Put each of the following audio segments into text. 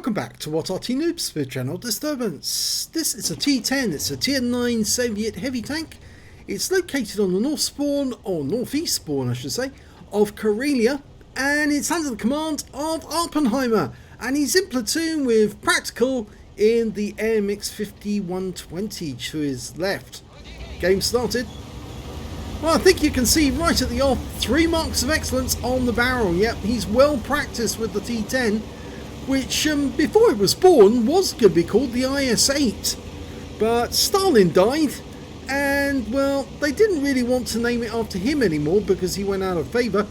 Welcome back to what Arty Noobs with Channel Disturbance. This is a T-10, it's a Tier 9 Soviet heavy tank. It's located on the north spawn, or northeast spawn I should say, of Karelia, and it's under the command of Awppenheimer, and he's in platoon with Practical in the AMX 5120 to his left. Game started. Well, I think you can see right at the off 3 marks of excellence on the barrel. Yep, he's well practiced with the T-10, which before it was born was going to be called the IS-8. But Stalin died, and well, they didn't really want to name it after him anymore because he went out of favour,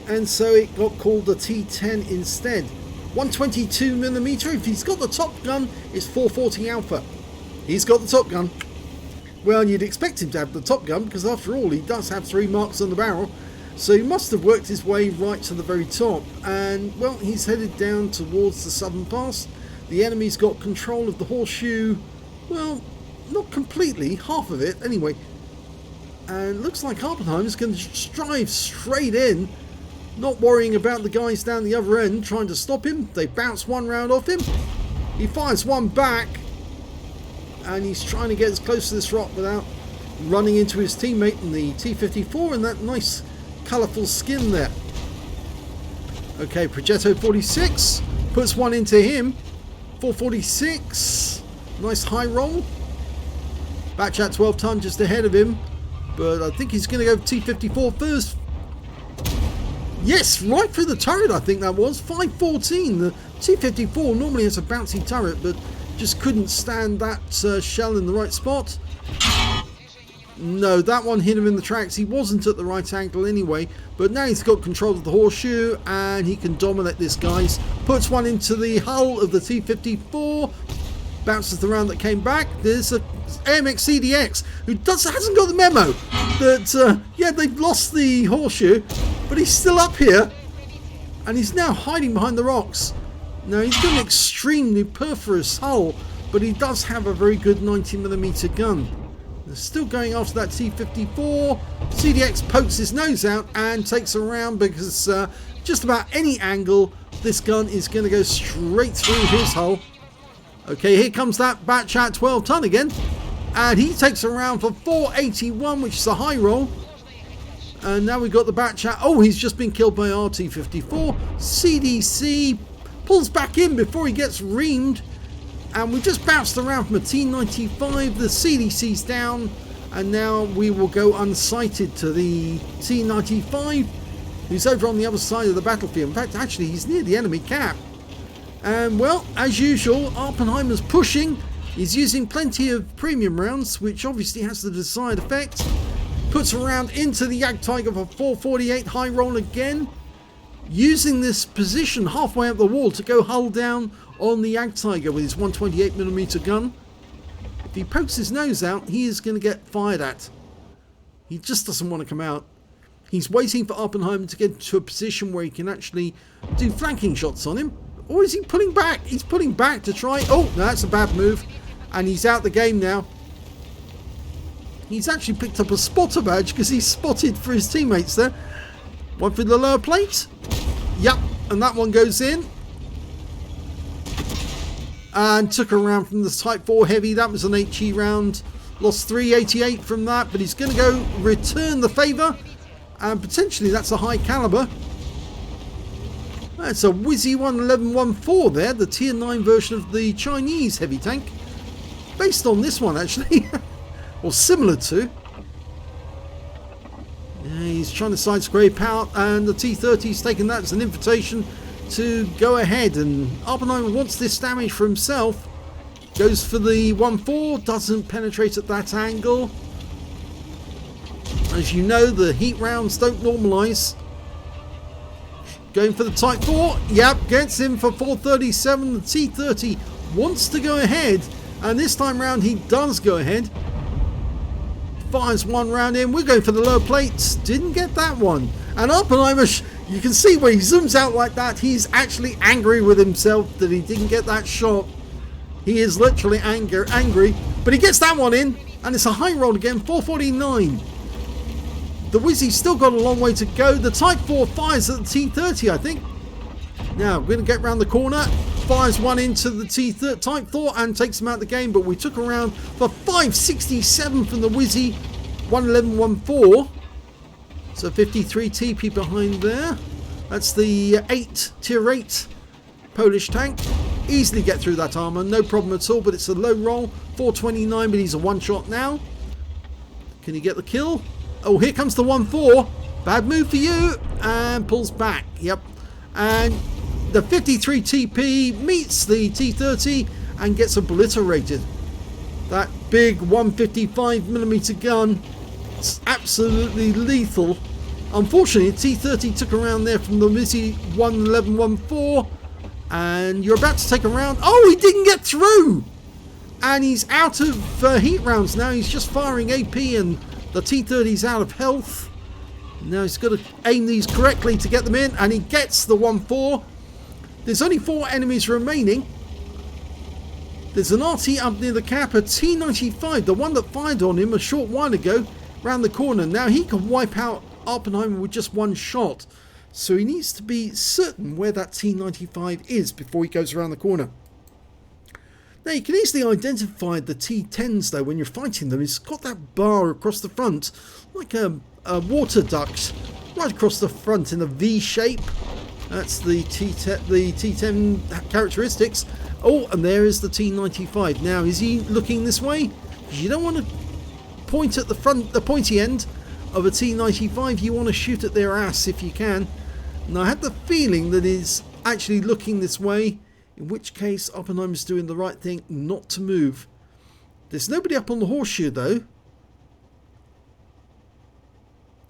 and so it got called the T-10 instead. 122mm, if he's got the top gun, it's 440 Alpha. He's got the top gun. Well, you'd expect him to have the top gun because after all he does have 3 marks on the barrel, so he must have worked his way right to the very top. And well, he's headed down towards the southern pass. The enemy's got control of the horseshoe, well, not completely, half of it anyway, and looks like Awppenheimer's going to drive straight in, not worrying about the guys down the other end trying to stop him. They bounce one round off him, he fires one back, and he's trying to get as close to this rock without running into his teammate in the T-54 and that nice colourful skin there. Okay, Progetto 46 puts one into him. 446, nice high roll. Batch at 12 ton just ahead of him, but I think he's going to go T-54 first. Yes, right through the turret I think that was. 514. The T-54 normally has a bouncy turret, but just couldn't stand that shell in the right spot. No, that one hit him in the tracks. He wasn't at the right angle anyway, but now he's got control of the horseshoe and he can dominate this, guys. Puts one into the hull of the T-54, bounces the round that came back. There's a AMX CDX who hasn't got the memo that yeah, they've lost the horseshoe, but he's still up here and he's now hiding behind the rocks. Now he's got an extremely perforous hull, but he does have a very good 90mm gun. They're still going after that T-54. CDX pokes his nose out and takes a round because just about any angle this gun is going to go straight through his hull. Okay, here comes that batch at 12 ton again, and he takes a round for 481, which is a high roll. And now we've got the batch at, oh, he's just been killed by RT-54. CDC pulls back in before he gets reamed, and we just bounced around from a T-95. The CDC's down, and now we will go unsighted to the T-95, who's over on the other side of the battlefield. In fact, actually, he's near the enemy cap. And well, as usual, Awppenheimer's pushing. He's using plenty of premium rounds, which obviously has the desired effect. Puts a round into the Jagdtiger for 448, high roll again, using this position halfway up the wall to go hull down on the Jagdtiger with his 128mm gun. If he pokes his nose out, he is going to get fired at. He just doesn't want to come out. He's waiting for Awppenheimer to get to a position where he can actually do flanking shots on him. Or is he pulling back? He's pulling back to try. Oh, no, that's a bad move. And he's out the game now. He's actually picked up a spotter badge because he's spotted for his teammates there. One for the lower plate. Yep, and that one goes in. And took a round from the Type 4 heavy. That was an HE round. Lost 388 from that, but he's going to go return the favour. And potentially that's a high caliber. That's a Wizzy 11114 there, the Tier 9 version of the Chinese heavy tank. Based on this one actually, or similar to. Yeah, he's trying to side scrape out, and the T-30's taken that as an invitation to go ahead, and Awppenheimer wants this damage for himself. Goes for the 1-4, doesn't penetrate at that angle. As you know, the heat rounds don't normalise. Going for the Type 4, yep, gets him for 437. The T-30 wants to go ahead, and this time round he does go ahead. Fires one round in. We're going for the lower plates. Didn't get that one. And Awppenheimer, you can see when he zooms out like that, he's actually angry with himself that he didn't get that shot. He is literally angry. But he gets that one in, and it's a high roll again, 449. The Wizzy's still got a long way to go. The Type 4 fires at the T-30, I think. Now, we're going to get round the corner. Fires one into the Type Thor and takes him out of the game. But we took around for 567 from the Wizzy 11114. So 53 TP behind there. That's the tier 8 Polish tank. Easily get through that armor, no problem at all. But it's a low roll. 429, but he's a one-shot now. Can he get the kill? Oh, here comes the 1-4. Bad move for you. And pulls back. Yep. And the 53 TP meets the T-30 and gets obliterated. That big 155mm gun is absolutely lethal. Unfortunately, T-30 took a round there from the Wizzy 11114. And you're about to take a round. Oh, he didn't get through! And he's out of heat rounds now. He's just firing AP and the T-30's out of health. Now he's got to aim these correctly to get them in. And he gets the 1-4. There's only 4 enemies remaining. There's an Arty up near the cap, a T-95, the one that fired on him a short while ago, round the corner. Now he can wipe out Awppenheimer with just one shot. So he needs to be certain where that T-95 is before he goes around the corner. Now you can easily identify the T-10s though when you're fighting them. It's got that bar across the front, like a water duct, right across the front in a V shape. That's the T10 characteristics. Oh, and there is the T-95. Now, is he looking this way? Because you don't want to point at the front, the pointy end of a T-95. You want to shoot at their ass if you can. Now, I had the feeling that he's actually looking this way, in which case Awppenheimer's doing the right thing not to move. There's nobody up on the horseshoe, though.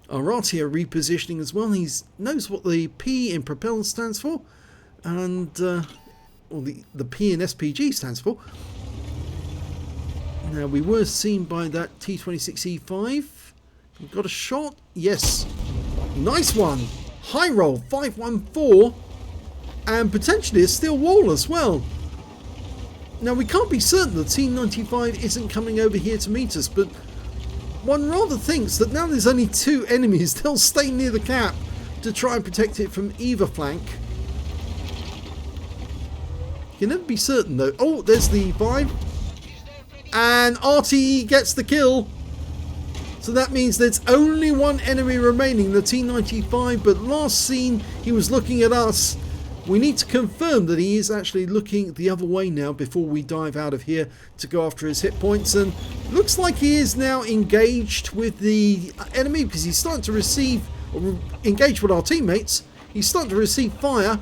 Arty are repositioning as well. He knows what the P in propel stands for, and or the P in SPG stands for. Now we were seen by that T26E5. We've got a shot. Yes, nice one. High roll 514, and potentially a steel wall as well. Now we can't be certain the T95 isn't coming over here to meet us, but one rather thinks that now there's only 2 enemies, they'll stay near the cap to try and protect it from either flank. You can never be certain though. Oh, there's the 5. And Arty gets the kill. So that means there's only 1 enemy remaining, the T95. But last seen, he was looking at us. We need to confirm that he is actually looking the other way now before we dive out of here to go after his hit points. And looks like he is now engaged with the enemy because he's starting to receive, or engage with our teammates. He's starting to receive fire.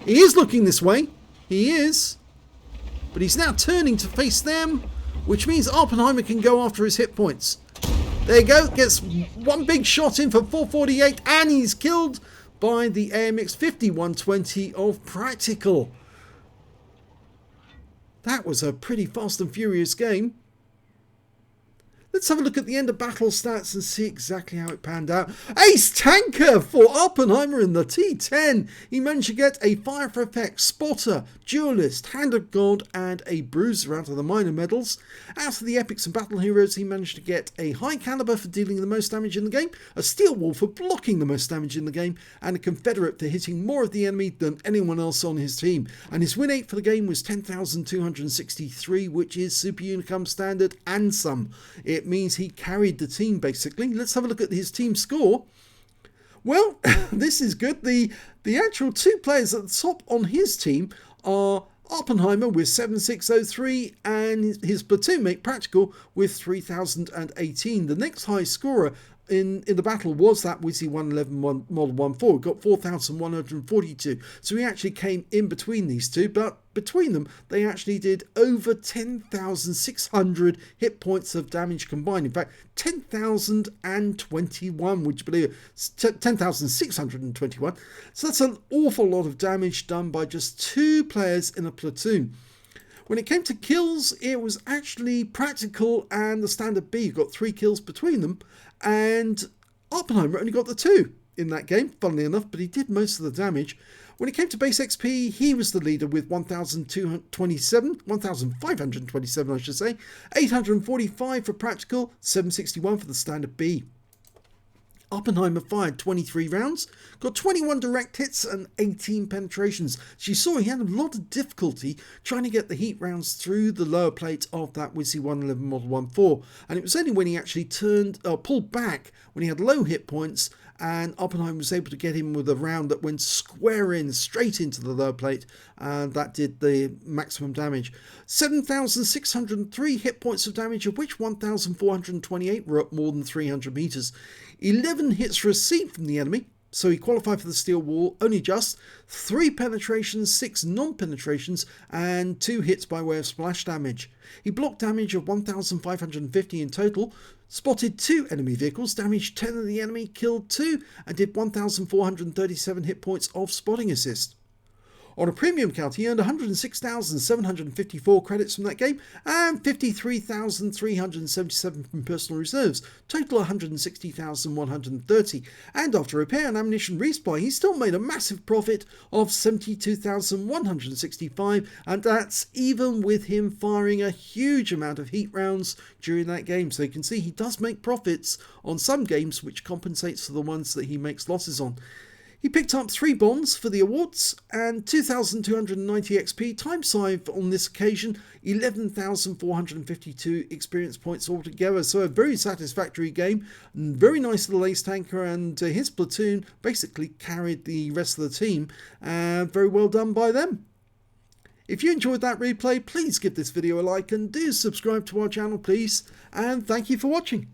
He is looking this way. He is. But he's now turning to face them, which means Awppenheimer can go after his hit points. There you go. Gets one big shot in for 448 and he's killed by the AMX 5120 of Practical. That was a pretty fast and furious game. Let's have a look at the end of battle stats and see exactly how it panned out. Ace tanker for Awppenheimer in the T10. He managed to get a Fire for Effect, Spotter, Duelist, Hand of God and a Bruiser out of the minor medals. Out of the Epics and Battle Heroes, he managed to get a High Caliber for dealing the most damage in the game, a Steel Wall for blocking the most damage in the game, and a Confederate for hitting more of the enemy than anyone else on his team. And his win rate for the game was 10,263, which is Super Unicum standard and some. It means he carried the team basically. Let's have a look at his team score. Well, this is good. The actual 2 players at the top on his team are Awppenheimer with 7603 and his platoon mate Practical with 3018. The next high scorer in the battle was that Wizzy 111 Model 14. Got 4,142. So he actually came in between these two, but between them they actually did over 10,600 hit points of damage combined. In fact, 10,021, would you believe it? 10,621. So that's an awful lot of damage done by just 2 players in a platoon. When it came to kills, it was actually Practical and the Standard B who got 3 kills between them, and Awppenheimer only got the 2 in that game, funnily enough, but he did most of the damage. When it came to base XP, he was the leader with 1,527, I should say, 845 for Practical, 761 for the Standard B. Awppenheimer fired 23 rounds, got 21 direct hits and 18 penetrations. As you saw, he had a lot of difficulty trying to get the heat rounds through the lower plate of that WYSI 111 Model 1.4, and it was only when he actually pulled back when he had low hit points, and Awppenheimer was able to get him with a round that went square in, straight into the lower plate, and that did the maximum damage. 7,603 hit points of damage, of which 1,428 were up more than 300 meters. 11 hits received from the enemy, so he qualified for the steel wall only just. 3 penetrations, 6 non-penetrations, and 2 hits by way of splash damage. He blocked damage of 1,550 in total, spotted 2 enemy vehicles, damaged 10 of the enemy, killed 2, and did 1,437 hit points of spotting assist. On a premium count, he earned 106,754 credits from that game and 53,377 from personal reserves, total 160,130. And after repair and ammunition resupply, he still made a massive profit of 72,165, and that's even with him firing a huge amount of heat rounds during that game. So you can see he does make profits on some games, which compensates for the ones that he makes losses on. He picked up 3 bonds for the awards and 2,290 XP times 5 on this occasion, 11,452 experience points altogether. So a very satisfactory game, very nice little ace tanker, and his platoon basically carried the rest of the team. Very well done by them. If you enjoyed that replay, please give this video a like and do subscribe to our channel, please. And thank you for watching.